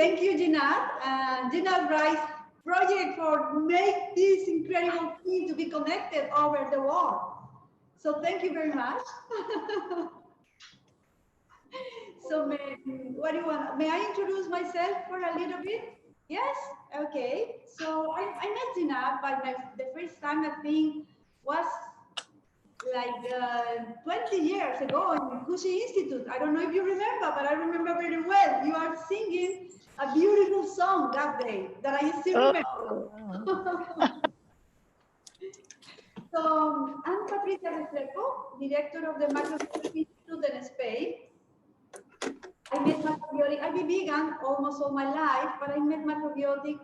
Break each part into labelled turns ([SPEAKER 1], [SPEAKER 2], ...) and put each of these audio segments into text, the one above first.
[SPEAKER 1] Thank you, Ginat. Ginat Rice project for make this incredible team to be connected over the world. So thank you very much. So what do you want? May I introduce myself for a little bit? Yes? Okay. So I met Ginat, but the first time I think was like 20 years ago in Cushi Institute. I don't know if you remember, but I remember very well. You are singing a beautiful song that day that I still remember. So I'm Patricia Restrepo, director of the Macrobiotic Institute in Spain. I met Macrobiotic. I've been vegan almost all my life, but I met Macrobiotic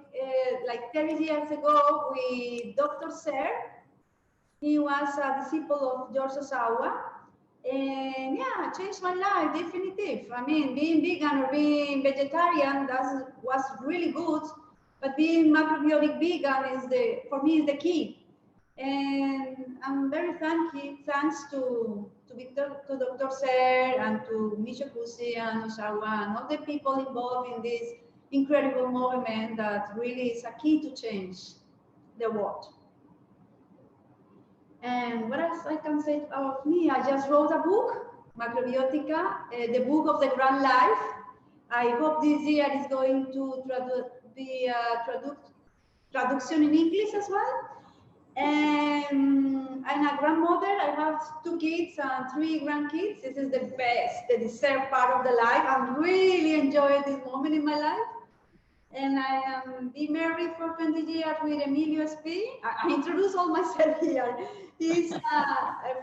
[SPEAKER 1] like 30 years ago with Dr. Ser. He was a disciple of George Osawa. And yeah, changed my life, definitive. I mean, being vegan or being vegetarian, that was really good. But being macrobiotic vegan for me is the key. And I'm very thanks to Dr. Ser and to Michio Kusi and Osawa and all the people involved in this incredible movement that really is a key to change the world. And what else I can say about me? I just wrote a book, Macrobiotica, the book of the grand life. I hope this year is going to be traduction in English as well. And I'm a grandmother. I have 2 kids and 3 grandkids. This is the best, the dessert part of the life. I'm really enjoying this moment in my life. And I am been married for 20 years with Emilio Sp. I introduce all myself here. He's a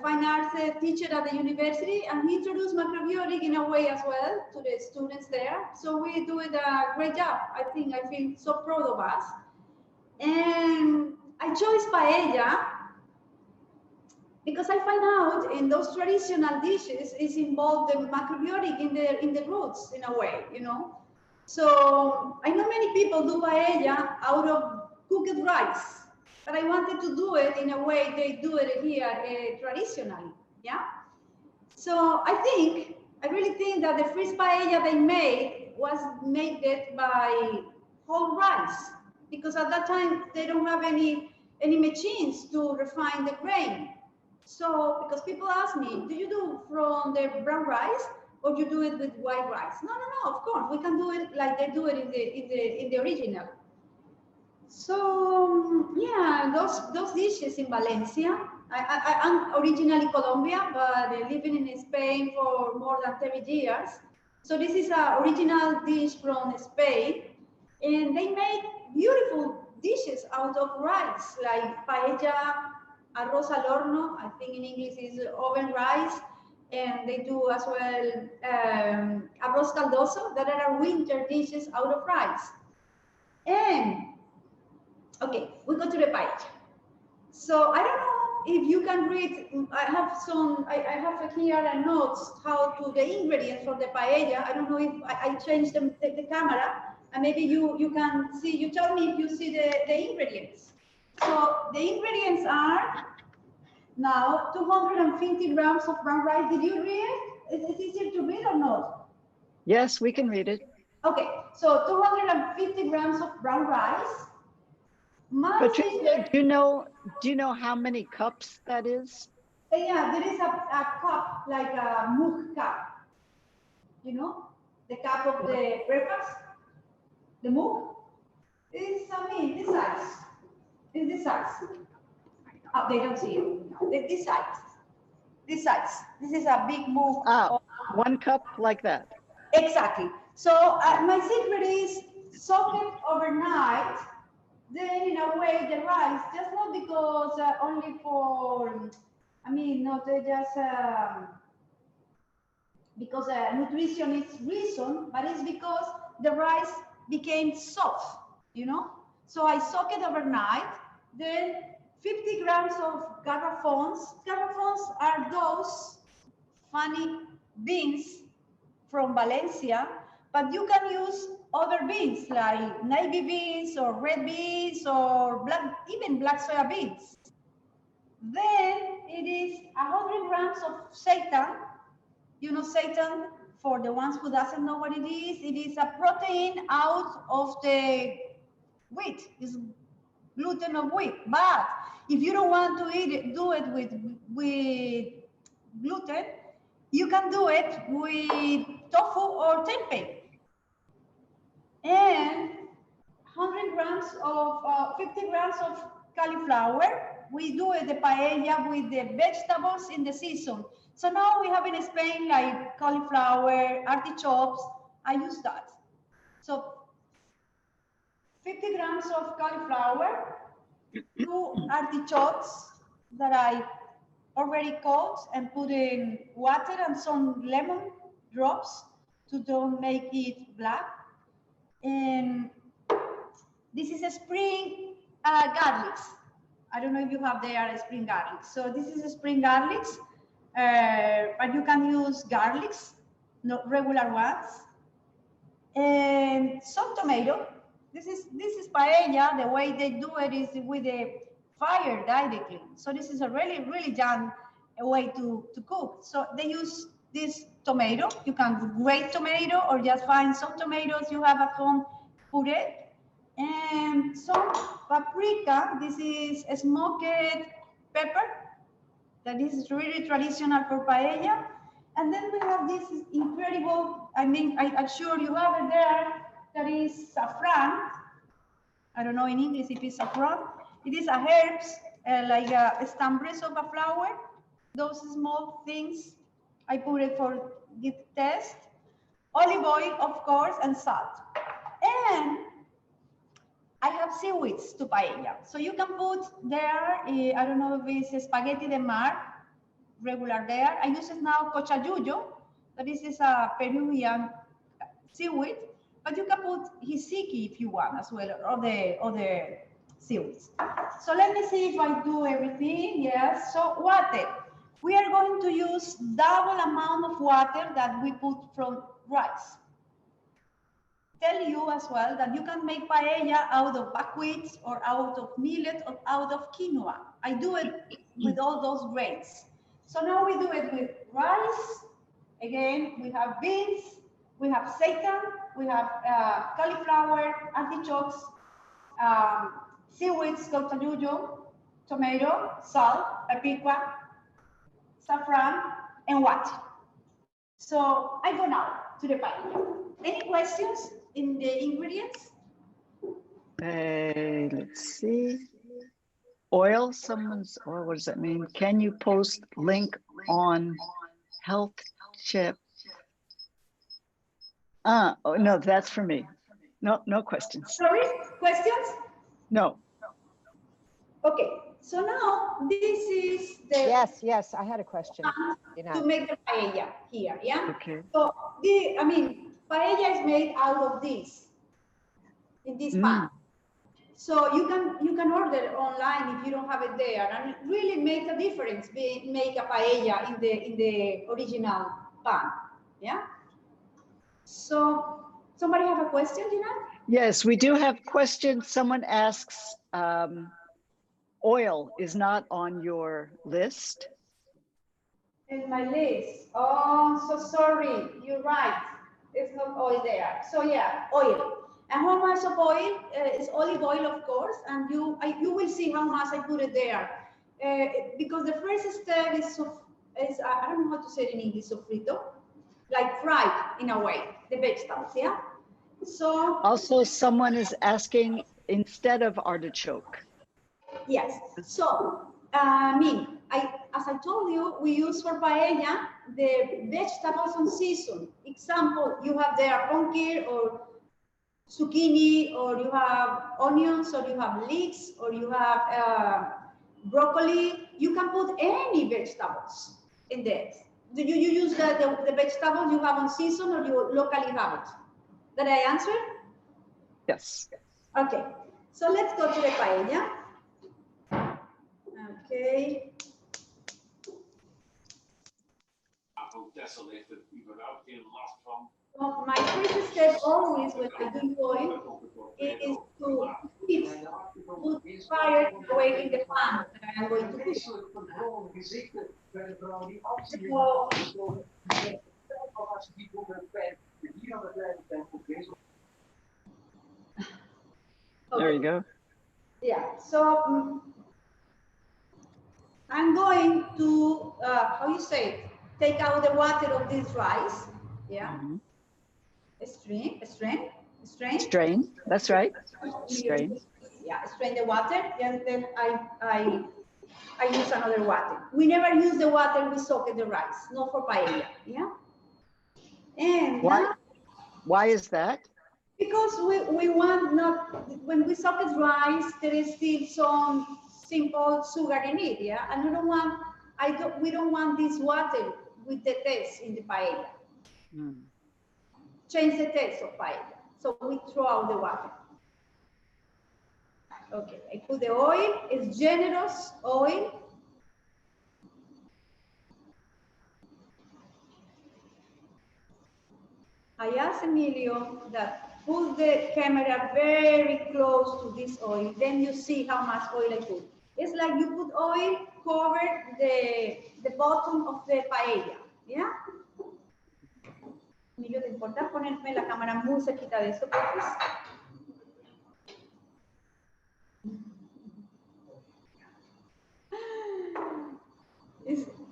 [SPEAKER 1] fine arts teacher at the university, and he introduced macrobiotic in a way as well to the students there. So we do it a great job. I feel so proud of us. And I chose paella because I find out in those traditional dishes is involved the macrobiotic in the roots in a way, you know. So I know many people do paella out of cooked rice, but I wanted to do it in a way they do it here traditionally, yeah? So I really think that the first paella they made was made by whole rice, because at that time they don't have any machines to refine the grain. So, because people ask me, do you do from the brown rice or you do it with white rice? No, of course, we can do it like they do it in the original. So, yeah, those dishes in Valencia. I'm originally Colombia, but living in Spain for more than 30 years. So this is an original dish from Spain, and they make beautiful dishes out of rice, like paella, arroz al horno, I think in English is oven rice, and they do as well arroz caldoso, that are winter dishes out of rice. And okay, we go to the paella. So I don't know if you can read. I have here a notes how to the ingredients for the paella. I don't know if I changed the camera, and maybe you can see. You tell me if you see the ingredients. So the ingredients are now 250 grams of brown rice. Did you read it? Is it easier to read or not?
[SPEAKER 2] Yes, we can read it.
[SPEAKER 1] Okay, so 250 grams of brown rice.
[SPEAKER 2] Patricia, do you know how many cups that is?
[SPEAKER 1] Yeah, there is a cup, like a mug cup. You know, the cup of the breakfast, the mug. It's, this size. It's this size. Oh, they don't see it. This size. This size. This is a big mug.
[SPEAKER 2] Ah, 1 cup like that.
[SPEAKER 1] Exactly. So my secret is soak it overnight. Then in a way the rice, just not because only for, I mean, not just because nutritionist reason, but it's because the rice became soft, you know? So I soak it overnight, then 50 grams of garrafons. Garrafons are those funny beans from Valencia, but you can use other beans like navy beans or red beans or even black soya beans. Then it is 100 grams of seitan. You know seitan, for the ones who doesn't know what it is a protein out of the wheat. It's gluten of wheat. But if you don't want to do it with gluten, you can do it with tofu or tempeh. And 100 grams of, 50 grams of cauliflower. We do the paella with the vegetables in the season. So now we have in Spain like cauliflower, artichokes. I use that. So 50 grams of cauliflower, 2 artichokes that I already cut and put in water and some lemon drops to don't make it black. And this is a spring garlics. I don't know if you have there spring garlic. So this is a spring garlics, but you can use garlics, not regular ones. And some tomato. This is paella. The way they do it is with the fire directly. So this is a really young way to cook. So they use this tomato. You can grate tomato or just find some tomatoes you have at home, put it. And some paprika. This is a smoked pepper. That is really traditional for paella. And then we have this incredible, I mean, I'm sure you have it there, that is saffron. I don't know in English if it's saffron. It is a herbs, like a stambres of a flower. Those small things, I put it for the taste. Olive oil, of course, and salt. And I have seaweeds to paella. So you can put there, I don't know if it's spaghetti de mar, regular there. I use it now cochayuyo, that is a Peruvian seaweed, but you can put hisiki if you want as well, or the other seaweeds. So let me see if I do everything. Yes, so water. We are going to use double amount of water that we put from rice. Tell you as well that you can make paella out of buckwheat or out of millet or out of quinoa. I do it with all those grains. So now we do it with rice. Again, we have beans, we have seitan, we have cauliflower, artichokes, seaweeds, cochayuyo, tomato, salt, paprika, saffron, and water. So I go now to the paella. Any questions in the ingredients?
[SPEAKER 2] Let's see. Oil, someone's, or what does that mean? Can you post link on health chip? Oh, no, that's for me. No questions.
[SPEAKER 1] Sorry, questions?
[SPEAKER 2] No.
[SPEAKER 1] Okay, so now this is the...
[SPEAKER 3] Yes, I had a question.
[SPEAKER 1] To make the paella here, yeah?
[SPEAKER 2] Okay.
[SPEAKER 1] So, paella is made out of this, in this pan. So you can order online if you don't have it there, and it really makes a difference. Make a paella in the original pan, yeah. So somebody have a question, Gina?
[SPEAKER 2] Yes, we do have questions. Someone asks, oil is not on your list.
[SPEAKER 1] In my list. Oh, so sorry. You're right. It's not oil there. So yeah, oil. And how much of oil? Is olive oil, of course. And you will see how much I put it there. Because the first step is I don't know how to say it in English, sofrito, like fried in a way, the vegetables, yeah? So
[SPEAKER 2] also someone is asking instead of artichoke.
[SPEAKER 1] Yes. So as I told you, we use for paella the vegetables on season. Example, you have there pumpkin or zucchini, or you have onions, or you have leeks, or you have broccoli. You can put any vegetables in there. Do you use the vegetables you have on season, or you locally have it? Did I answer?
[SPEAKER 2] Yes.
[SPEAKER 1] Okay. So let's go to the paella. Okay. Well, my first step always when I do oil is to put fire away in the pan that I'm going to cook. So,
[SPEAKER 2] There you go.
[SPEAKER 1] Yeah, so I'm going to, how you say, take out the water of this rice. Yeah.
[SPEAKER 2] Mhm.
[SPEAKER 1] Strain.
[SPEAKER 2] Strain. That's right. Strain.
[SPEAKER 1] Yeah, strain the water, and then I use another water. We never use the water we soak the rice, not for paella. Yeah. And
[SPEAKER 2] Why?
[SPEAKER 1] now,
[SPEAKER 2] Why is that?
[SPEAKER 1] because we want not, when we soak the rice, there is still some simple sugar in it, yeah? And we don't want, we don't want this water with the taste in the paella.
[SPEAKER 2] Mm.
[SPEAKER 1] Change the taste of paella. So we throw out the water. Okay, I put the oil, it's generous oil. I asked Emilio that put the camera very close to this oil, then you see how much oil I put. It's like you put oil, cover the bottom of the paella, ¿ya? Emilio, ¿te importa ponerme la cámara muy cerquita de eso, please?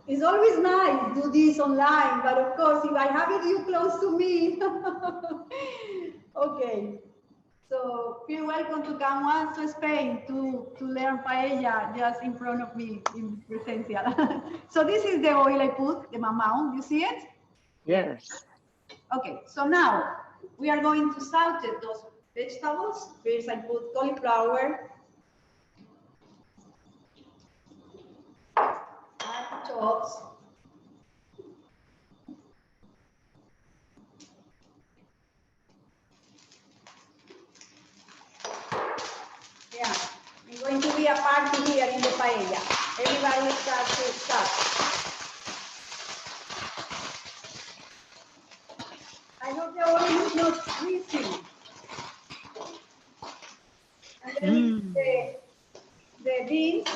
[SPEAKER 1] It's always nice to do this online, but of course, if I have it you close to me. Okay. So feel welcome to come once to Spain to learn paella just in front of me in Presencia. So this is the oil I put, the mamão. You see it?
[SPEAKER 2] Yes.
[SPEAKER 1] Okay, so now we are going to saute those vegetables. First I put cauliflower, artichokes, yeah, it's going to be a party here in the paella. Everybody starts to start. I hope the oil is not freezing. And then the beans.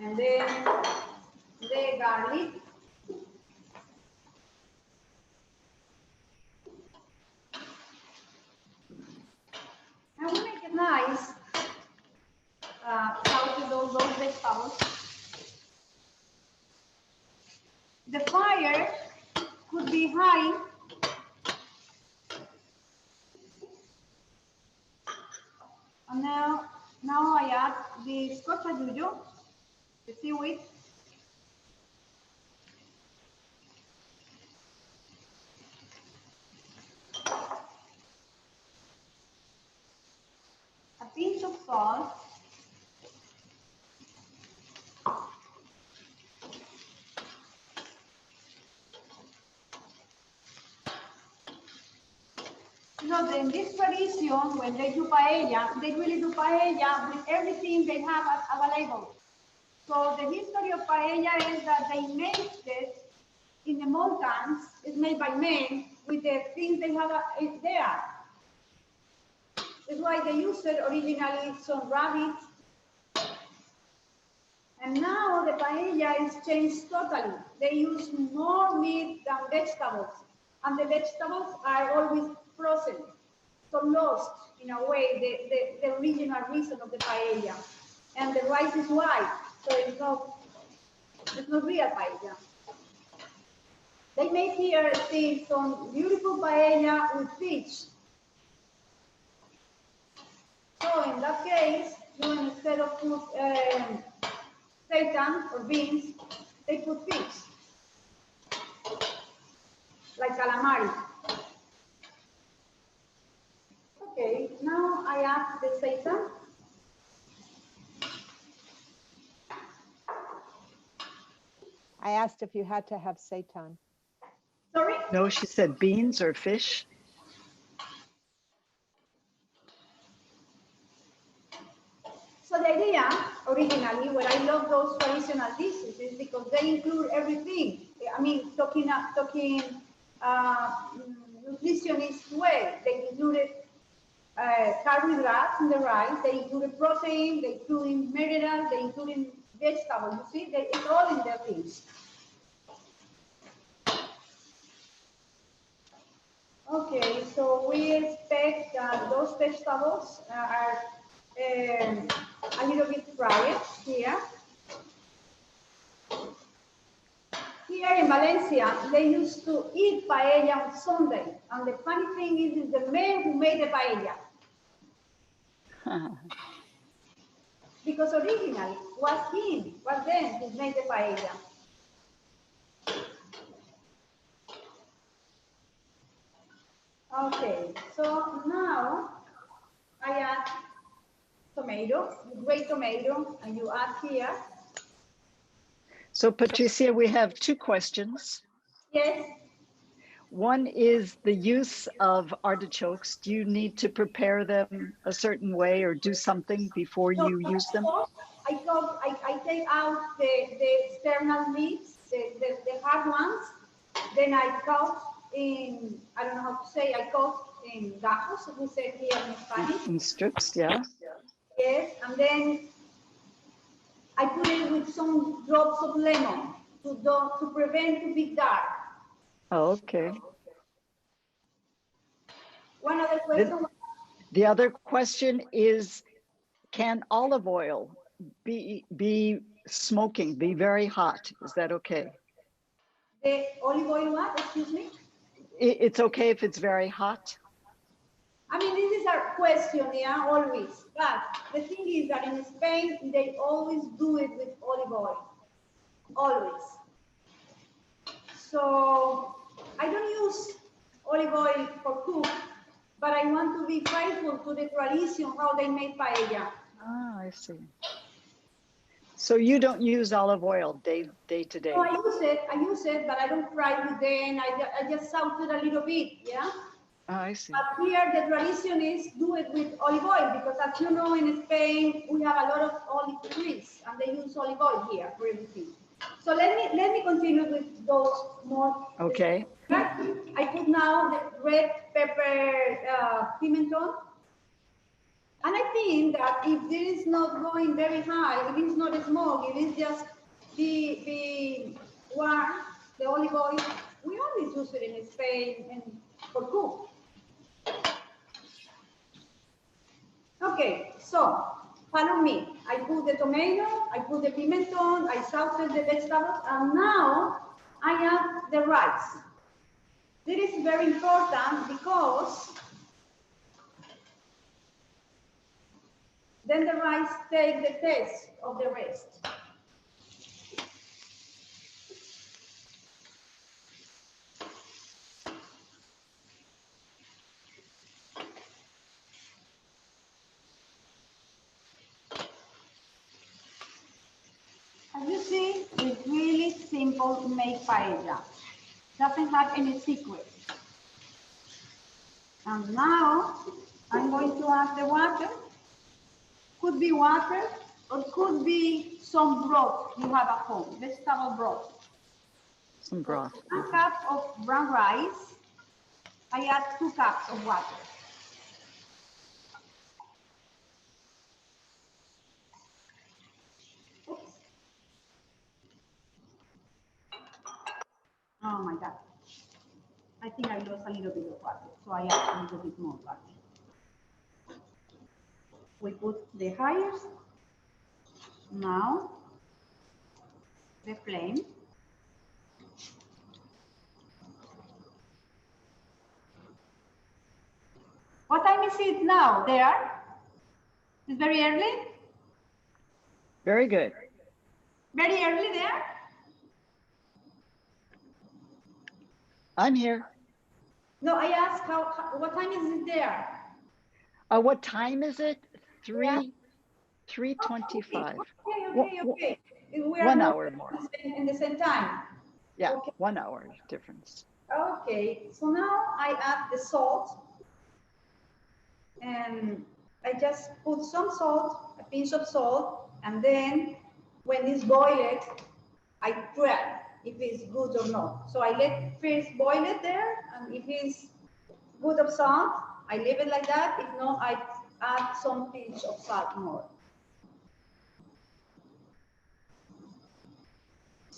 [SPEAKER 1] And then the garlic. And we make it nice. Saute those vegetables. The fire could be high. And now I add the scotch ajuyo, the seaweed. A pinch of salt. You know, in this tradition, when they do paella, they really do paella with everything they have available. So the history of paella is that they made it in the mountains. It's made by men with the things they have there. That's why they used originally some rabbits. And now the paella is changed totally. They use more meat than vegetables. And the vegetables are always frozen. So lost, in a way, the original reason of the paella. And the rice is white, so it's not real paella. They make here see some beautiful paella with fish. So in that case, you instead of put seitan or beans, they put fish, like calamari. Okay, now I add the seitan.
[SPEAKER 3] I asked if you had to have seitan.
[SPEAKER 1] Sorry?
[SPEAKER 2] No, she said beans or fish.
[SPEAKER 1] So the idea, originally, what I love those traditional dishes is because they include everything. I mean, talking nutritionist way. They included carbohydrates in the rice. They included protein. They included minerals. They included vegetables. You see, it's all in the fish. Okay, so we expect that those vegetables are a little bit fried here. Here in Valencia, they used to eat paella on Sunday. And the funny thing is the man who made the paella. Because originally was them who made the paella. Okay, so now I add tomato, great tomato, and you add here.
[SPEAKER 2] So Patricia, we have two questions.
[SPEAKER 1] Yes.
[SPEAKER 2] One is the use of artichokes. Do you need to prepare them a certain way or do something before you use them?
[SPEAKER 1] I take out the external leaves, the hard ones. Then I cut in, I don't know how to say, I cut in gajos, we say here in Spanish.
[SPEAKER 2] In strips, yeah.
[SPEAKER 1] Yes, and then I put it with some drops of lemon to prevent to be dark.
[SPEAKER 2] Oh, okay.
[SPEAKER 1] One other question.
[SPEAKER 2] The other question is, can olive oil be smoking, be very hot? Is that okay?
[SPEAKER 1] The olive oil what? Excuse me?
[SPEAKER 2] It's okay if it's very hot?
[SPEAKER 1] I mean, this is our question, yeah, always. But the thing is that in Spain, they always do it with olive oil. Always. So I don't use olive oil for cook, but I want to be faithful to the tradition how they make paella.
[SPEAKER 2] Ah, I see. So you don't use olive oil day to day?
[SPEAKER 1] No, I use it, but I don't fry it then. I just salt it a little bit, yeah?
[SPEAKER 2] Oh, I see.
[SPEAKER 1] But here the tradition is do it with olive oil because as you know in Spain we have a lot of olive trees and they use olive oil here for everything. So let me continue with those more.
[SPEAKER 2] Okay.
[SPEAKER 1] I put now the red pepper pimenton. And I think that if this is not going very high, if it's not smoke, if it's just the warm, the olive oil, we always use it in Spain and for cook. Okay, so follow me. I put the tomato, I put the pimenton, I sauteed the vegetables, and now I add the rice. This is very important because then the rice takes the taste of the rest. As you see, it's really simple to make paella. Doesn't have any secret. And now I'm going to add the water. Could be water or could be some broth you have at home, vegetable broth.
[SPEAKER 2] Some broth.
[SPEAKER 1] So 1 cup of brown rice. I add 2 cups of water. Oops. Oh my God. I think I lost a little bit of water, so I add a little bit more water. We put the highest. Now, the flame. What time is it now there? It's very early?
[SPEAKER 2] Very good.
[SPEAKER 1] Very early there?
[SPEAKER 2] I'm here.
[SPEAKER 1] No, I asked what time is it there?
[SPEAKER 2] What time is it? 3:25.
[SPEAKER 1] Okay. We are
[SPEAKER 2] 1
[SPEAKER 1] not
[SPEAKER 2] hour more.
[SPEAKER 1] in the same time.
[SPEAKER 2] Yeah,
[SPEAKER 1] Okay.
[SPEAKER 2] 1 hour difference.
[SPEAKER 1] Okay, so now I add the salt. And I just put some salt, a pinch of salt, and then when it's boiled, I try if it's good or not. So I let first boil it there, and if it's good of salt, I leave it like that. If not, I add some pinch of salt more.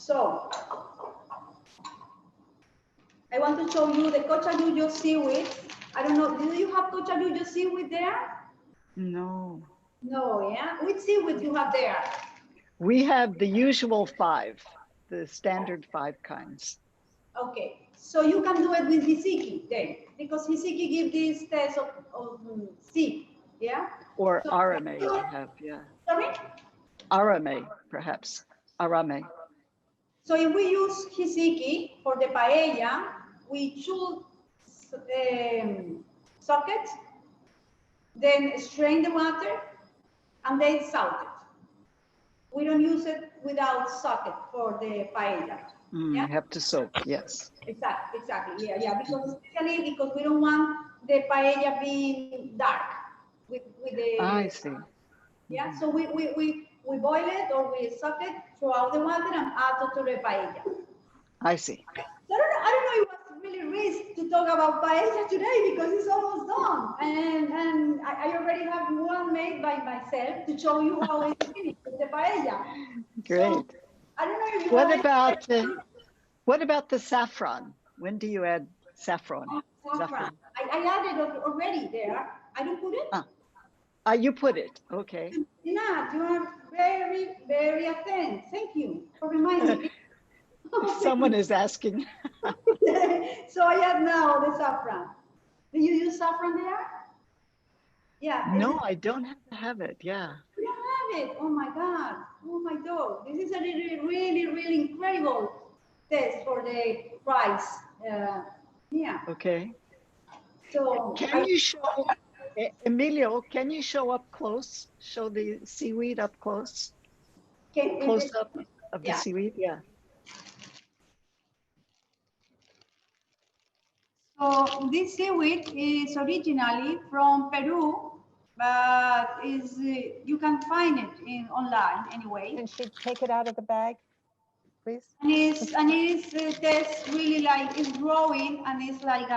[SPEAKER 1] So I want to show you the cochaluyo seaweed. I don't know, do you have cochaluyo seaweed there?
[SPEAKER 2] No.
[SPEAKER 1] No, yeah? Which seaweed you have there?
[SPEAKER 2] We have the usual 5, the standard 5 kinds.
[SPEAKER 1] Okay, so you can do it with Hisiki then, because Hisiki gives this test of sea, yeah?
[SPEAKER 2] Or
[SPEAKER 1] So,
[SPEAKER 2] arame we have, yeah.
[SPEAKER 1] Sorry?
[SPEAKER 2] Arame, perhaps. Arame.
[SPEAKER 1] So if we use Hisiki for the paella, we should soak it, then strain the water, and then salt it. We don't use it without socket for the paella. Yeah?
[SPEAKER 2] Have to soak, yes.
[SPEAKER 1] Exactly. Yeah. Because especially because we don't want the paella being dark with the.
[SPEAKER 2] I see.
[SPEAKER 1] Yeah. So we boil it or we soak it throughout the water and add it to the paella.
[SPEAKER 2] I see.
[SPEAKER 1] So I don't know if it was really risk to talk about paella today because it's almost done. And I already have one made by myself to show you how it's finished with the paella.
[SPEAKER 2] Great.
[SPEAKER 1] So, I don't know if you
[SPEAKER 2] what about the saffron? When do you add saffron?
[SPEAKER 1] Saffron. I added it already there. I didn't put it.
[SPEAKER 2] You put it. Okay.
[SPEAKER 1] Yeah, you are very, very attentive. Thank you for reminding me.
[SPEAKER 2] Someone is asking.
[SPEAKER 1] So I add now the saffron. Do you use saffron there? Yeah.
[SPEAKER 2] No, I don't have it. Yeah.
[SPEAKER 1] You don't have it. Oh my God. Oh my dog. This is a really incredible test for the price. Yeah.
[SPEAKER 2] Okay.
[SPEAKER 1] So
[SPEAKER 2] can you show, Emilio, can you show up close? Show the seaweed up close? Close up of the seaweed? Yeah.
[SPEAKER 1] So this seaweed is originally from Peru, but you can find it online anyway.
[SPEAKER 3] Can she take it out of the bag, please?
[SPEAKER 1] And it's tastes really like it's growing and it's like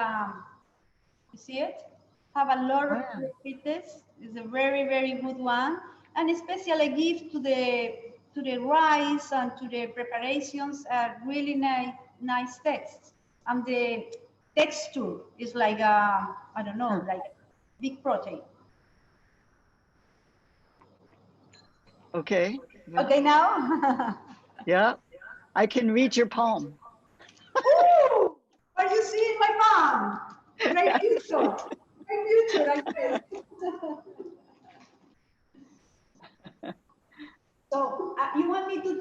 [SPEAKER 1] you see it? Have a lot of sweetness. It's a very good one, and especially gift to the rice and to the preparations are really nice taste, and the texture is like I don't know, like big protein.
[SPEAKER 2] Okay. Yeah.
[SPEAKER 1] Okay now.
[SPEAKER 2] Yeah, I can read your palm.
[SPEAKER 1] Ooh, are you seeing my palm? Great future. Great future, I guess. So you want me to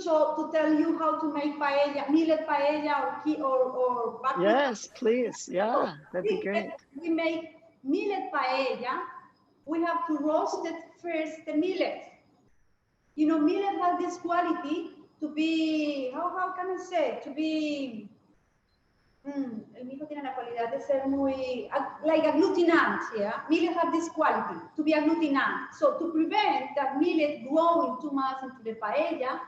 [SPEAKER 1] tell you how to make paella, millet paella, or buckwheat?
[SPEAKER 2] Yes, please. Yeah, that'd be great.
[SPEAKER 1] We make millet paella. We have to roast it first, the millet. You know, millet has this quality to be, how can I say, to be, el mismo tiene la cualidad de ser muy, like agglutinant, yeah? Millet have this quality, to be agglutinant. So to prevent that millet growing too much into the paella,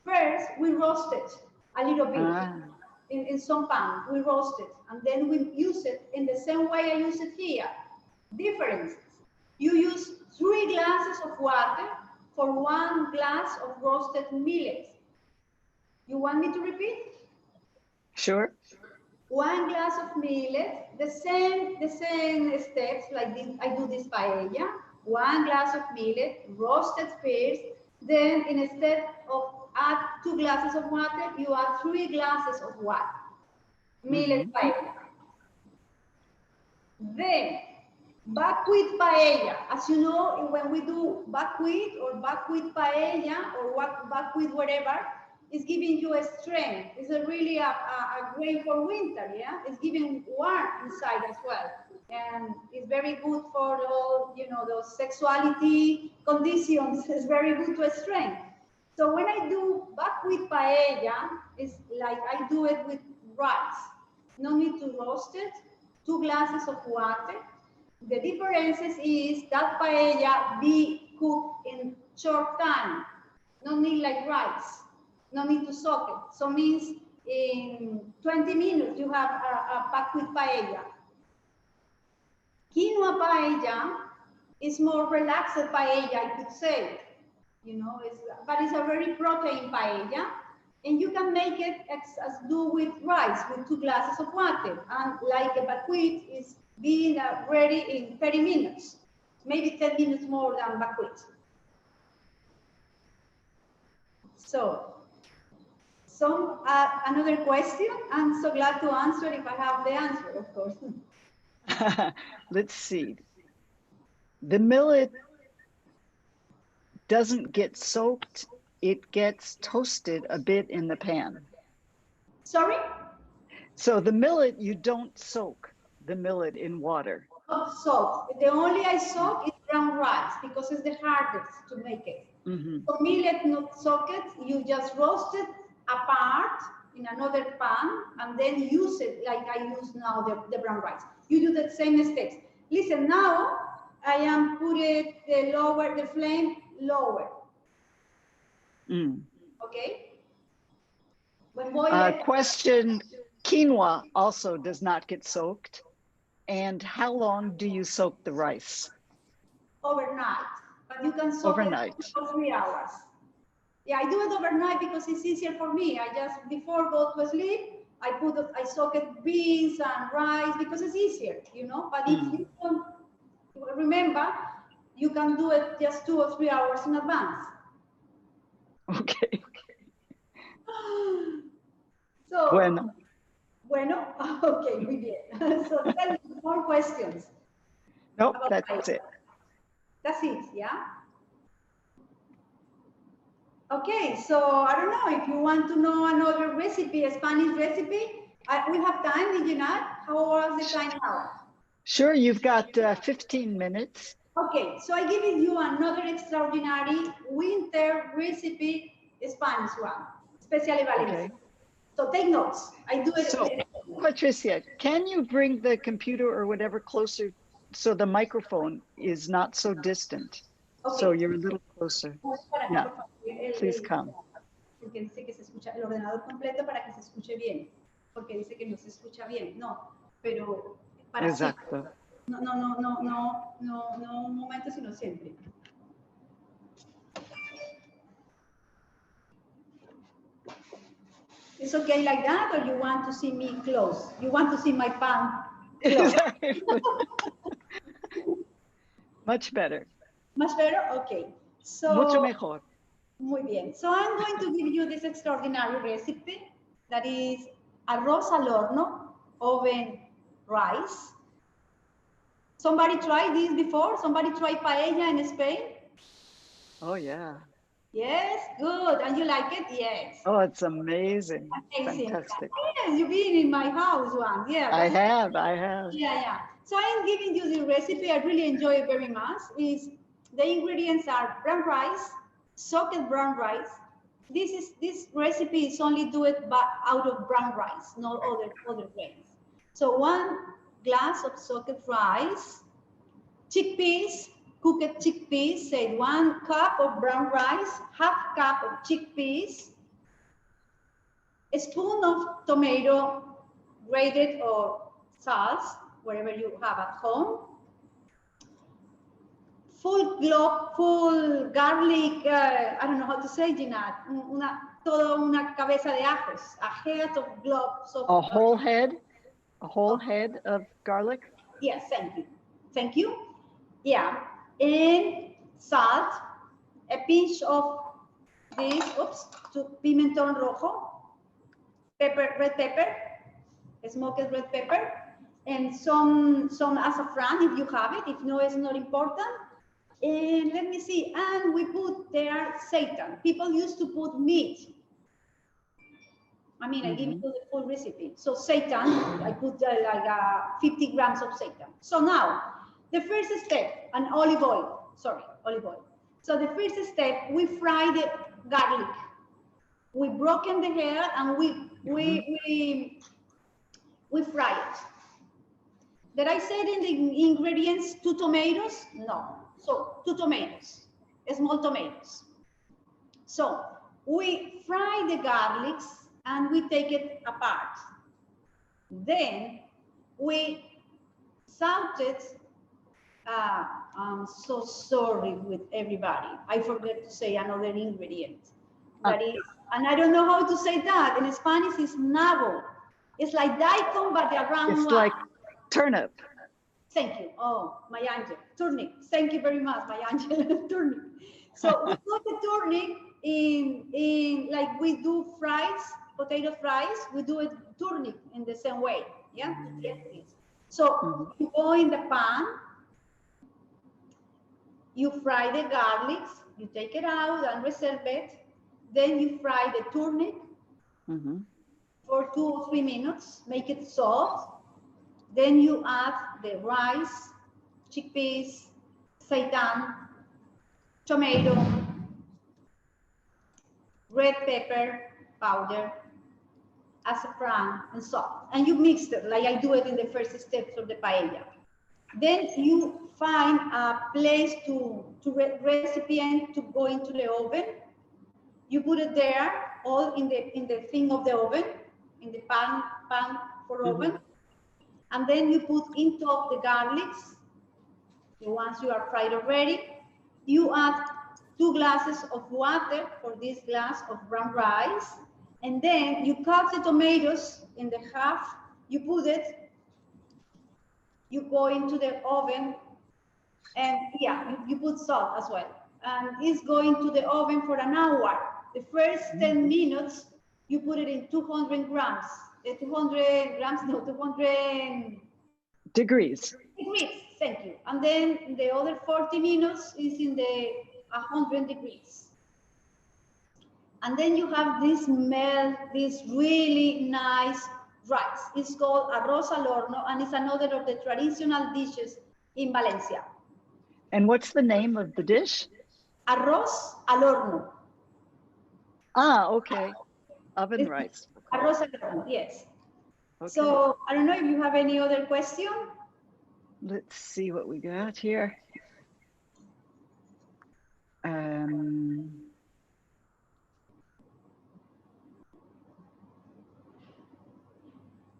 [SPEAKER 1] first we roast it a little bit in some pan, we roast it, and then we use it in the same way I use it here. Differences. You use 3 glasses of water for 1 glass of roasted millet. You want me to repeat?
[SPEAKER 2] Sure.
[SPEAKER 1] 1 glass of millet, the same steps like this, I do this paella. 1 glass of millet, roasted first, then instead of add 2 glasses of water, you add 3 glasses of water. Millet paella. Then buckwheat paella. As you know, when we do buckwheat or buckwheat paella or buckwheat whatever, it's giving you a strength. It's really a grain for winter, yeah? It's giving warmth inside as well. And it's very good for all, you know, those sexuality conditions. It's very good to strength. So when I do buckwheat paella, it's like I do it with rice. No need to roast it. 2 glasses of water. The difference is that paella be cooked in short time. No need like rice. No need to soak it. So means in 20 minutes you have a buckwheat paella. Quinoa paella is more relaxed paella, I could say. You know, but it's a very protein paella. And you can make it as do with rice, with 2 glasses of water. And like a buckwheat is being ready in 30 minutes, maybe 10 minutes more than buckwheat. So, another question. I'm so glad to answer if I have the answer, of course.
[SPEAKER 2] Let's see. The millet doesn't get soaked, it gets toasted a bit in the pan.
[SPEAKER 1] Sorry?
[SPEAKER 2] So the millet, you don't soak the millet in water.
[SPEAKER 1] Not soak. The only I soak is brown rice because it's the hardest to make it. So millet not soak it, you just roast it apart in another pan and then use it like I use now the brown rice. You do the same steps. Listen, now I am putting the flame lower. Okay? When boiling,
[SPEAKER 2] question, quinoa also does not get soaked. And how long do you soak the rice?
[SPEAKER 1] overnight, but you can soak
[SPEAKER 2] Overnight.
[SPEAKER 1] it for 3 hours. Yeah, I do it overnight because it's easier for me. I just, before go to sleep, I soak it beans and rice because it's easier, you know. But if you don't remember, you can do it just 2 or 3 hours in advance.
[SPEAKER 2] Okay.
[SPEAKER 1] So,
[SPEAKER 2] Bueno.
[SPEAKER 1] Okay, we did. So tell me more questions.
[SPEAKER 2] Nope,
[SPEAKER 1] about
[SPEAKER 2] that's
[SPEAKER 1] paella.
[SPEAKER 2] it.
[SPEAKER 1] That's it, yeah? Okay, so I don't know if you want to know another recipe, a Spanish recipe. We have time, did you not? How was the time now?
[SPEAKER 2] Sure, you've got 15 minutes.
[SPEAKER 1] Okay, so I give you another extraordinary winter recipe, Spanish one, especially Valenciana.
[SPEAKER 2] Okay.
[SPEAKER 1] So take notes. I do it.
[SPEAKER 2] So, Patricia, can you bring the computer or whatever closer so the microphone is not so distant?
[SPEAKER 1] Okay.
[SPEAKER 2] So you're a little closer. Yeah, please come.
[SPEAKER 1] Porque dice que se escucha el ordenador completo para que se escuche bien. Porque dice que no se escucha bien. No, pero para
[SPEAKER 2] Exacto.
[SPEAKER 1] siempre. No un momento, sino siempre. It's okay like that, or you want to see me close? You want to see my palm close?
[SPEAKER 2] Much better.
[SPEAKER 1] Much better? Okay. So,
[SPEAKER 2] Mucho mejor.
[SPEAKER 1] muy bien. So I'm going to give you this extraordinary recipe that is arroz al horno, oven rice. Somebody tried this before? Somebody tried paella in Spain?
[SPEAKER 2] Oh, yeah.
[SPEAKER 1] Yes, good. And you like it? Yes.
[SPEAKER 2] Oh, it's amazing.
[SPEAKER 1] Amazing.
[SPEAKER 2] Fantastic.
[SPEAKER 1] Yes, you've been in my house once. Yeah.
[SPEAKER 2] I have.
[SPEAKER 1] Yeah. So I am giving you the recipe. I really enjoy it very much. The ingredients are brown rice, soaked brown rice. This recipe is only do it out of brown rice, no other grains. So 1 glass of soaked rice, chickpeas, cooked chickpeas, say 1 cup of brown rice, ½ cup of chickpeas, a spoon of tomato, grated or salt, wherever you have at home, full garlic, I don't know how to say, Jeanette, toda una cabeza de ajos, a head of globes of...
[SPEAKER 2] A whole head of garlic?
[SPEAKER 1] Yes, thank you. Yeah, and salt, a pinch of this, pimentón rojo, red pepper, smoked red pepper, and some saffron if you have it. If no, it's not important. And let me see, and we put there seitan. People used to put meat. I mean, I give you the full recipe. So seitan, I put like 50 grams of seitan. So now, the first step, olive oil. So the first step, we fry the garlic. We broken the hair and we fry it. Did I say in the ingredients 2 tomatoes? No. So 2 tomatoes, small tomatoes. So we fry the garlics and we take it apart. Then we salt it. I'm so sorry with everybody. I forgot to say another ingredient. That is And I don't know how to say that. In Spanish, it's nabo. It's like daikon, but the round
[SPEAKER 2] It's
[SPEAKER 1] one.
[SPEAKER 2] like turnip.
[SPEAKER 1] Thank you. Oh, my angel. Turnip. Thank you very much, my angel. Turnip. So we put the turnip in like we do fries, potato fries. We do it turnip in the same way. Yeah. So you go in the pan. You fry the garlics. You take it out and reserve it. Then you fry the turnip for 2 or 3 minutes. Make it soft. Then you add the rice, chickpeas, seitan, tomato, red pepper powder, saffron, and salt. And you mix it like I do it in the first steps of the paella. Then you find a place to recipient to go into the oven. You put it there, all in the thing of the oven, in the pan for oven. And then you put in top the garlics, the ones you are fried already. You add 2 glasses of water for this glass of brown rice. And then you cut the tomatoes in the half. You put it, you go into the oven. And yeah, you put salt as well. And it's going to the oven for an hour. The first 10 minutes, you put it in 200 grams. 200 grams, no, 200
[SPEAKER 2] degrees.
[SPEAKER 1] Degrees, thank you. And then the other 40 minutes is in the 100 degrees. And then you have this really nice rice. It's called arroz al horno, and it's another of the traditional dishes in Valencia.
[SPEAKER 2] And what's the name of the dish?
[SPEAKER 1] Arroz al horno.
[SPEAKER 2] Ah, okay. Oven rice.
[SPEAKER 1] Arroz al horno, yes.
[SPEAKER 2] Okay.
[SPEAKER 1] So I don't know if you have any other question.
[SPEAKER 2] Let's see what we got here.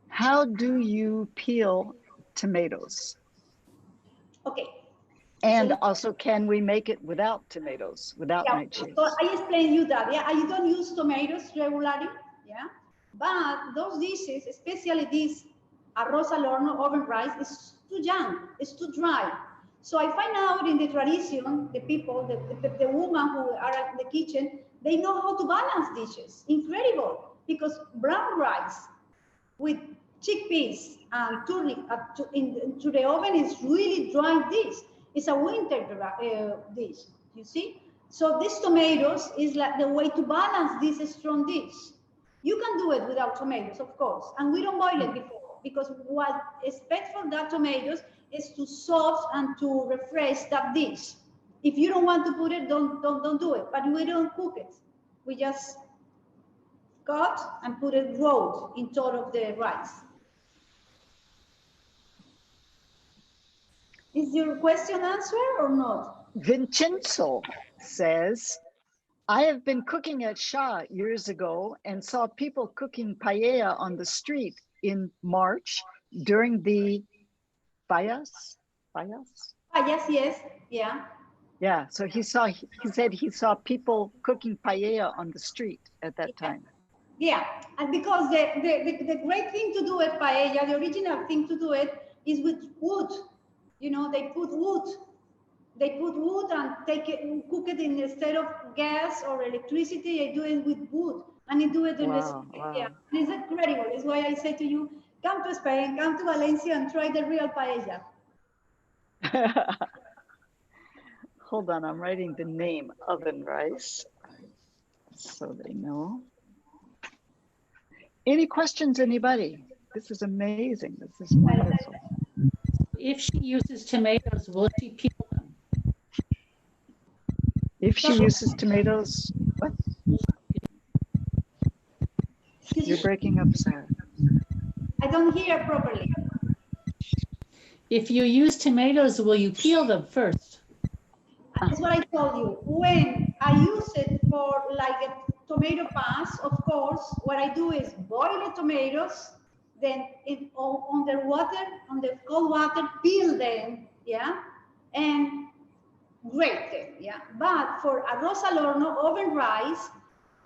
[SPEAKER 2] How do you peel tomatoes?
[SPEAKER 1] Okay.
[SPEAKER 2] And also, can we make it without tomatoes, without nightshades?
[SPEAKER 1] So I explained you that, yeah, you don't use tomatoes regularly, yeah, but those dishes, especially this arroz al horno oven rice, is too young, it's too dry. So I find out in the tradition, the people, the women who are in the kitchen, they know how to balance dishes. Incredible, because brown rice with chickpeas and turnip into the oven is really dry dish. It's a winter dish, you see? So these tomatoes is like the way to balance this strong dish. You can do it without tomatoes, of course, and we don't boil it before, because what is expect for that tomatoes is to soft and to refresh that dish. If you don't want to put it, don't do it, but we don't cook it. We just cut and put it raw in top of the rice. Is your question answered or not?
[SPEAKER 2] Vincenzo says, I have been cooking at Shaw years ago and saw people cooking paella on the street in March during the Paellas?
[SPEAKER 1] Yes, yeah.
[SPEAKER 2] Yeah, so he said he saw people cooking paella on the street at that time.
[SPEAKER 1] Yeah, and because the great thing to do at paella, the original thing to do it is with wood. You know, they put wood and cook it instead of gas or electricity. They do it with wood, and they do it in
[SPEAKER 2] Wow.
[SPEAKER 1] Yeah, it's incredible. It's why I say to you, come to Spain, come to Valencia, and try the real paella.
[SPEAKER 2] Hold on, I'm writing the name oven rice so they know. Any questions, anybody? This is amazing. This is wonderful.
[SPEAKER 4] If she uses tomatoes, will she peel them?
[SPEAKER 2] If she uses tomatoes, what? You're breaking up, Sarah.
[SPEAKER 1] I don't hear properly.
[SPEAKER 4] If you use tomatoes, will you peel them first?
[SPEAKER 1] That's what I told you. When I use it for like a tomato pass, of course, what I do is boil the tomatoes, then on the cold water, peel them, yeah, and grate them, yeah. But for arroz al horno oven rice,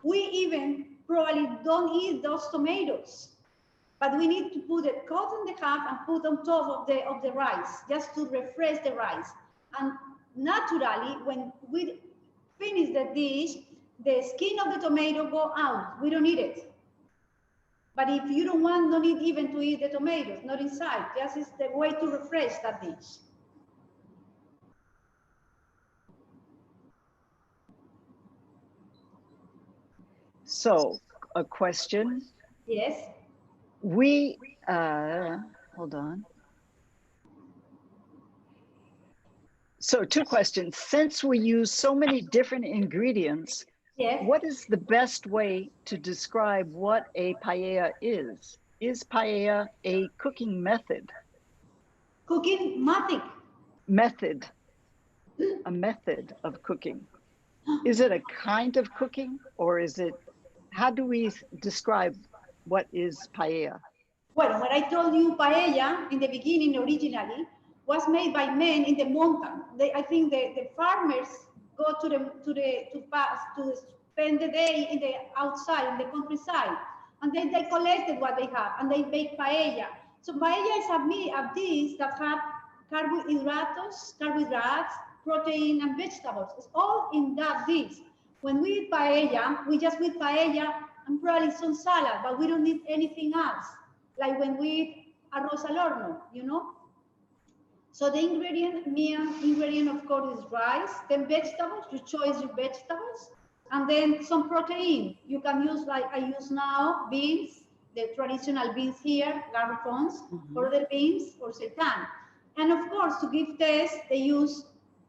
[SPEAKER 1] We even probably don't eat those tomatoes, but we need to put it cut in the half and put on top of the rice, just to refresh the rice. And naturally, when we finish the dish, the skin of the tomato go out. We don't eat it. But if you don't need even to eat the tomatoes, not inside. Just is the way to refresh that dish.
[SPEAKER 2] So, a question.
[SPEAKER 1] Yes.
[SPEAKER 2] We, hold on. So 2 questions. Since we use so many different ingredients,
[SPEAKER 1] Yes.
[SPEAKER 2] what is the best way to describe what a paella is? Is paella a cooking method?
[SPEAKER 1] Cooking matic.
[SPEAKER 2] Method, a method of cooking. Is it a kind of cooking, or is it, how do we describe what is paella?
[SPEAKER 1] Well, when I told you paella in the beginning originally was made by men in the mountain. I think the farmers go to spend the day in the outside, in the countryside, and then they collected what they have and they make paella. So paella is a dish that have carbohydrates, protein, and vegetables. It's all in that dish. When we eat paella, we just eat paella and probably some salad, but we don't need anything else. Like when we eat arroz al horno, you know? So the main ingredient of course is rice, then vegetables, you choose your vegetables, and then some protein. You can use, like I use now, beans, the traditional beans here, garbanzos, or other beans, or seitan. And of course, to give taste, they use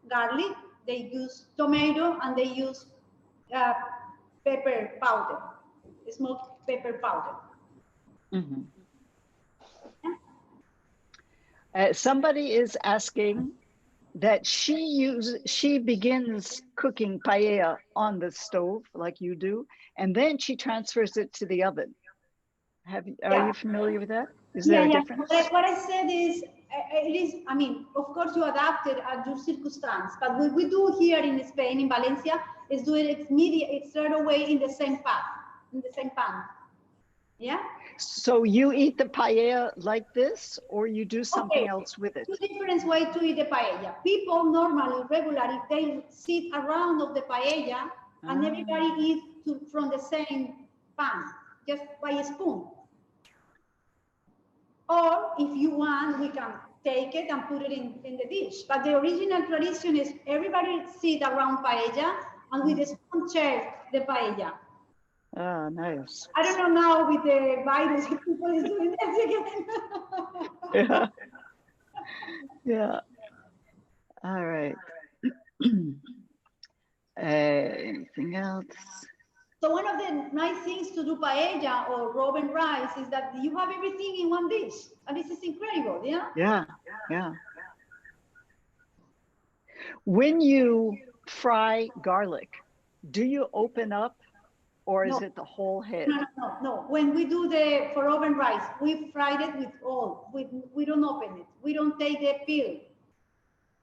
[SPEAKER 1] garlic, they use tomato, and they use pepper powder, smoked pepper powder.
[SPEAKER 2] Mm-hmm. Somebody is asking that she begins cooking paella on the stove like you do, and then she transfers it to the oven. Are you familiar with that? Is there a difference?
[SPEAKER 1] What I said is, I mean, of course you adapt it at your circumstance, but what we do here in Spain, in Valencia, is do it it's straight away in the same pan. Yeah.
[SPEAKER 2] So you eat the paella like this, or you do something else with it?
[SPEAKER 1] 2 different ways to eat the paella. People normally, regularly, they sit around of the paella and everybody eats from the same pan, just by a spoon. Or if you want, we can take it and put it in the dish. But the original tradition is everybody sit around paella and with a spoon share the paella.
[SPEAKER 2] Oh, nice.
[SPEAKER 1] I don't know now with the virus if people is doing that again.
[SPEAKER 2] Yeah. All right. Anything else?
[SPEAKER 1] So one of the nice things to do paella or Robin rice is that you have everything in one dish, and this is incredible, yeah?
[SPEAKER 2] Yeah, yeah. When you fry garlic, do you open up, or is it the whole head?
[SPEAKER 1] No. When we do for Robin rice, we fried it with all. We don't open it. We don't take the peel.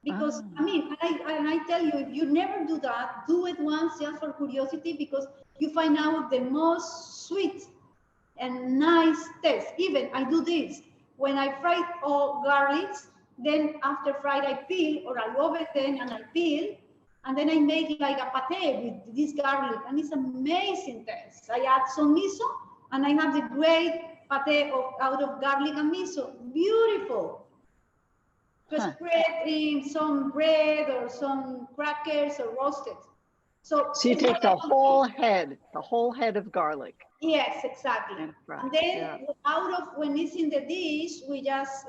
[SPEAKER 1] Because, I mean, and I tell you, if you never do that, do it once just for curiosity, because you find out the most sweet and nice taste. Even I do this. When I fry all garlics, then after fried I peel, or I oven them and I peel, and then I make like a pate with this garlic, and it's amazing taste. I add some miso, and I have the great pate out of garlic and miso. Beautiful. To spread in some bread or some crackers or roasted. So
[SPEAKER 2] you take the whole head of garlic.
[SPEAKER 1] Yes, exactly. And then out of when it's in the dish, we just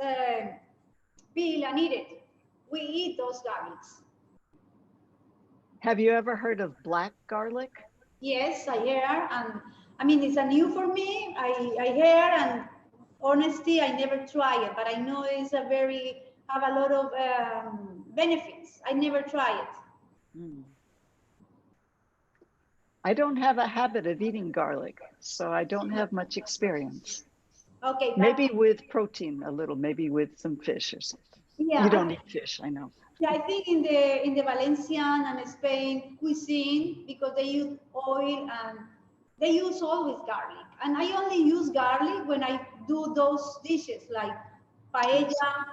[SPEAKER 1] peel and eat it. We eat those garlics.
[SPEAKER 2] Have you ever heard of black garlic?
[SPEAKER 1] Yes, I hear, and I mean it's a new for me. I hear, and honestly, I never try it, but I know it's have a lot of benefits. I never try it.
[SPEAKER 2] I don't have a habit of eating garlic, so I don't have much experience.
[SPEAKER 1] Okay.
[SPEAKER 2] Maybe with protein a little, maybe with some fish or something. Yeah, you don't eat fish, I know.
[SPEAKER 1] Yeah, I think in the Valencian and Spain cuisine, because they use oil and they use always garlic. And I only use garlic when I do those dishes like paella,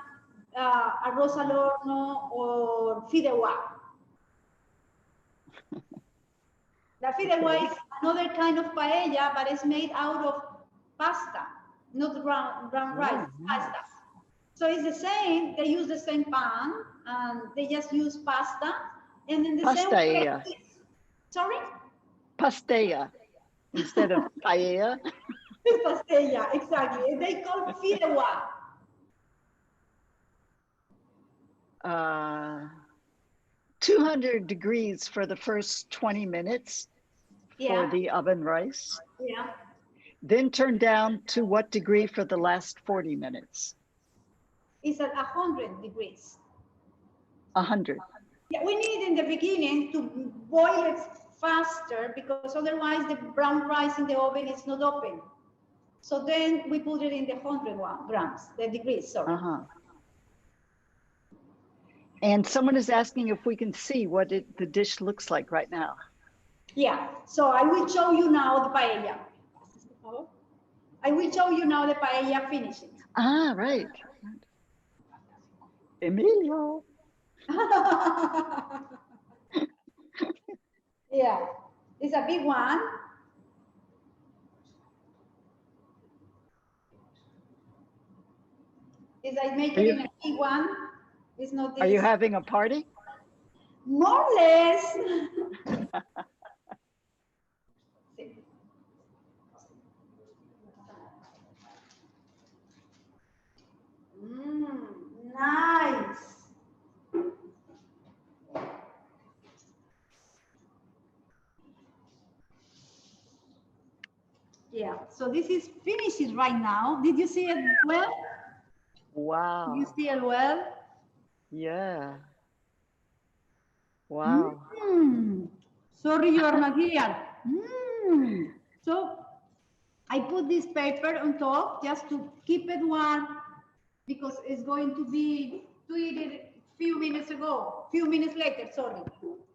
[SPEAKER 1] arroz al horno, or fideuà. The fideuà is another kind of paella, but it's made out of pasta, not brown rice, pasta. So it's the same, they use the same pan, and they just use pasta, and in the same way. Sorry?
[SPEAKER 2] Pastella instead of paella.
[SPEAKER 1] Pastella, exactly. They call fideuà.
[SPEAKER 2] 200 degrees for the first 20 minutes for the oven rice.
[SPEAKER 1] Yeah.
[SPEAKER 2] Then turn down to what degree for the last 40 minutes?
[SPEAKER 1] It's at 100 degrees.
[SPEAKER 2] 100.
[SPEAKER 1] Yeah, we need in the beginning to boil it faster because otherwise the brown rice in the oven is not open. So then we put it in the 100 grams, the degrees, sorry.
[SPEAKER 2] And someone is asking if we can see what the dish looks like right now.
[SPEAKER 1] Yeah, so I will show you now the paella. I will show you now the paella finishing.
[SPEAKER 2] Ah, right. Emilio.
[SPEAKER 1] Yeah, it's a big one. Is I make it in a big one. It's not this.
[SPEAKER 2] Are you having a party?
[SPEAKER 1] More or less. Nice. Yeah, so this is finished right now. Did you see it well?
[SPEAKER 2] Wow.
[SPEAKER 1] Did you see it well?
[SPEAKER 2] Yeah. Wow.
[SPEAKER 1] Sorry, you are not here. So I put this paper on top just to keep it warm because it's going to be to eat it few minutes later, sorry.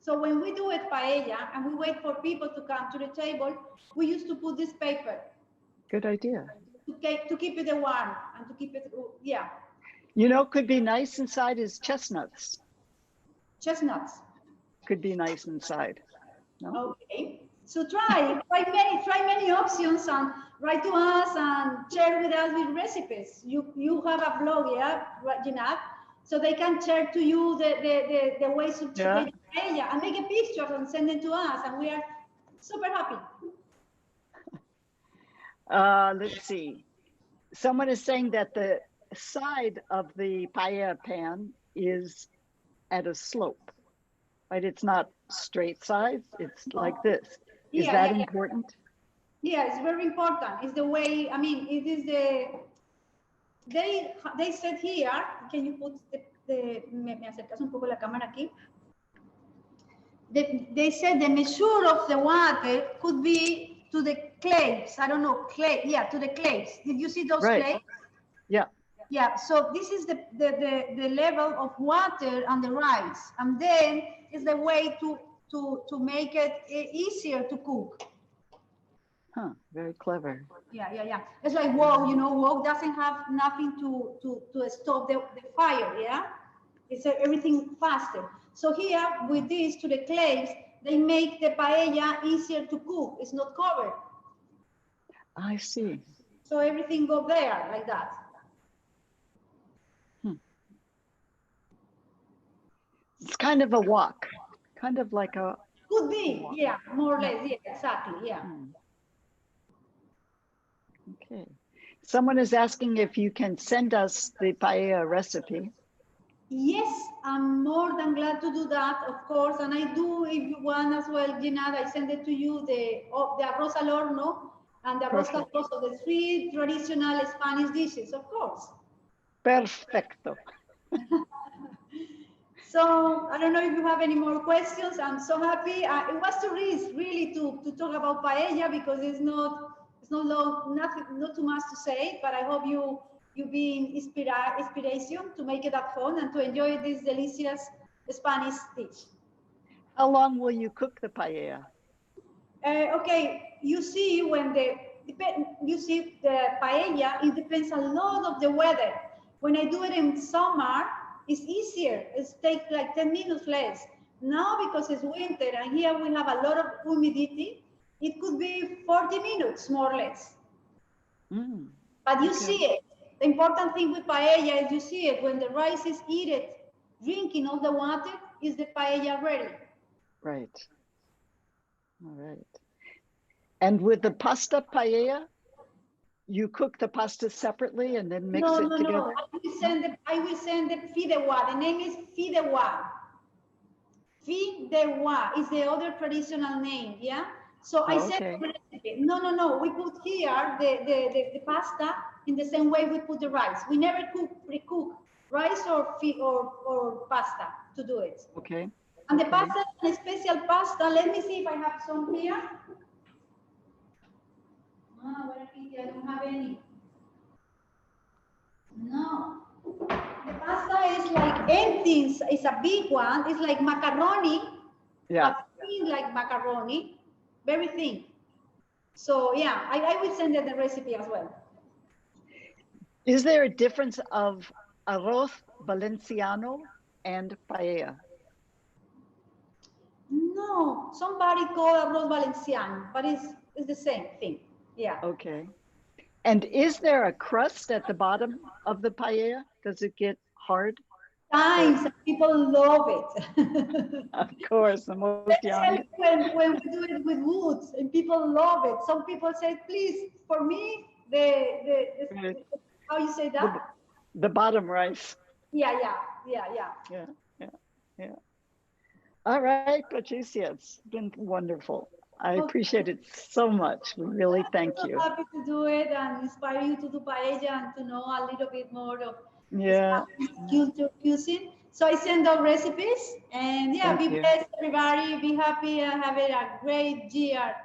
[SPEAKER 1] So when we do it paella and we wait for people to come to the table, we used to put this paper.
[SPEAKER 2] Good idea.
[SPEAKER 1] To keep it warm and to keep it, yeah.
[SPEAKER 2] You know, could be nice inside is chestnuts.
[SPEAKER 1] Chestnuts.
[SPEAKER 2] Could be nice inside. No?
[SPEAKER 1] Okay. So try many options and write to us and share with us with recipes. You have a blog, yeah, Jeanette? So they can share to you the ways to make paella and make a picture and send it to us, and we are super happy.
[SPEAKER 2] Let's see. Someone is saying that the side of the paella pan is at a slope, right? It's not straight sides. It's like this. Is that important? Yeah,
[SPEAKER 1] it's very important. It's the way, I mean, it is they said here, can you put me acercas un poco la cámara aquí? They said the measure of the water could be to the clays. I don't know, clay. Yeah, to the clays. Did you see those clays?
[SPEAKER 2] Yeah.
[SPEAKER 1] Yeah. So this is the level of water on the rice, and then is the way to make it easier to cook.
[SPEAKER 2] Huh. Very clever.
[SPEAKER 1] Yeah. It's like wok. You know, wok doesn't have nothing to stop the fire. Yeah. It's everything faster. So here with this to the clays, they make the paella easier to cook. It's not covered.
[SPEAKER 2] I see.
[SPEAKER 1] So everything go there like that.
[SPEAKER 2] It's kind of a wok, kind of like a.
[SPEAKER 1] Could be, yeah, more or less, yeah, exactly, yeah.
[SPEAKER 2] Okay. Someone is asking if you can send us the paella recipe.
[SPEAKER 1] Yes, I'm more than glad to do that, of course, and I do if you want as well, Ginad, I send it to you, the arroz al horno and the arroz caldoso, the 3 traditional Spanish dishes, of course.
[SPEAKER 2] Perfecto.
[SPEAKER 1] So I don't know if you have any more questions. I'm so happy. It was too risk really to talk about paella because it's not long, not too much to say, but I hope you be inspiration to make it at home and to enjoy this delicious Spanish dish.
[SPEAKER 2] How long will you cook the paella?
[SPEAKER 1] Okay, you see when the paella, it depends a lot of the weather. When I do it in summer, it's easier. It takes like 10 minutes less. Now, because it's winter and here we have a lot of humidity, it could be 40 minutes more or less.
[SPEAKER 2] Mm,
[SPEAKER 1] But you
[SPEAKER 2] okay.
[SPEAKER 1] see it. The important thing with paella is you see it. When the rice is heated, drinking all the water, is the paella ready.
[SPEAKER 2] Right. All right. And with the pasta paella, you cook the pasta separately and then mix it together?
[SPEAKER 1] No. I will send the fideuà. The name is fideuà. Fideuà is the other traditional name, yeah? So I said,
[SPEAKER 2] okay.
[SPEAKER 1] No. We put here the pasta in the same way we put the rice. We never pre-cook rice or pasta to do it.
[SPEAKER 2] Okay.
[SPEAKER 1] And the pasta is a special pasta. Let me see if I have some here. What a pity, I don't have any. No. The pasta is like empty. It's a big one. It's like macaroni.
[SPEAKER 2] Yeah.
[SPEAKER 1] Thin like macaroni. Very thin. So yeah, I will send you the recipe as well.
[SPEAKER 2] Is there a difference of arroz valenciano and paella?
[SPEAKER 1] No, somebody called arroz valenciano, but it's the same thing. Yeah.
[SPEAKER 2] Okay. And is there a crust at the bottom of the paella? Does it get hard?
[SPEAKER 1] Times people love it.
[SPEAKER 2] Of course, the most young.
[SPEAKER 1] When we do it with woods and people love it. Some people say, please, for me, how you say that?
[SPEAKER 2] The bottom rice.
[SPEAKER 1] Yeah.
[SPEAKER 2] All right, Patricia, it's been wonderful. I appreciate it so much. We really thank you.
[SPEAKER 1] I'm happy to do it and inspire you to do paella and to know a little bit more of culture cuisine. So I send out recipes and yeah, be blessed everybody, be happy and have a great year.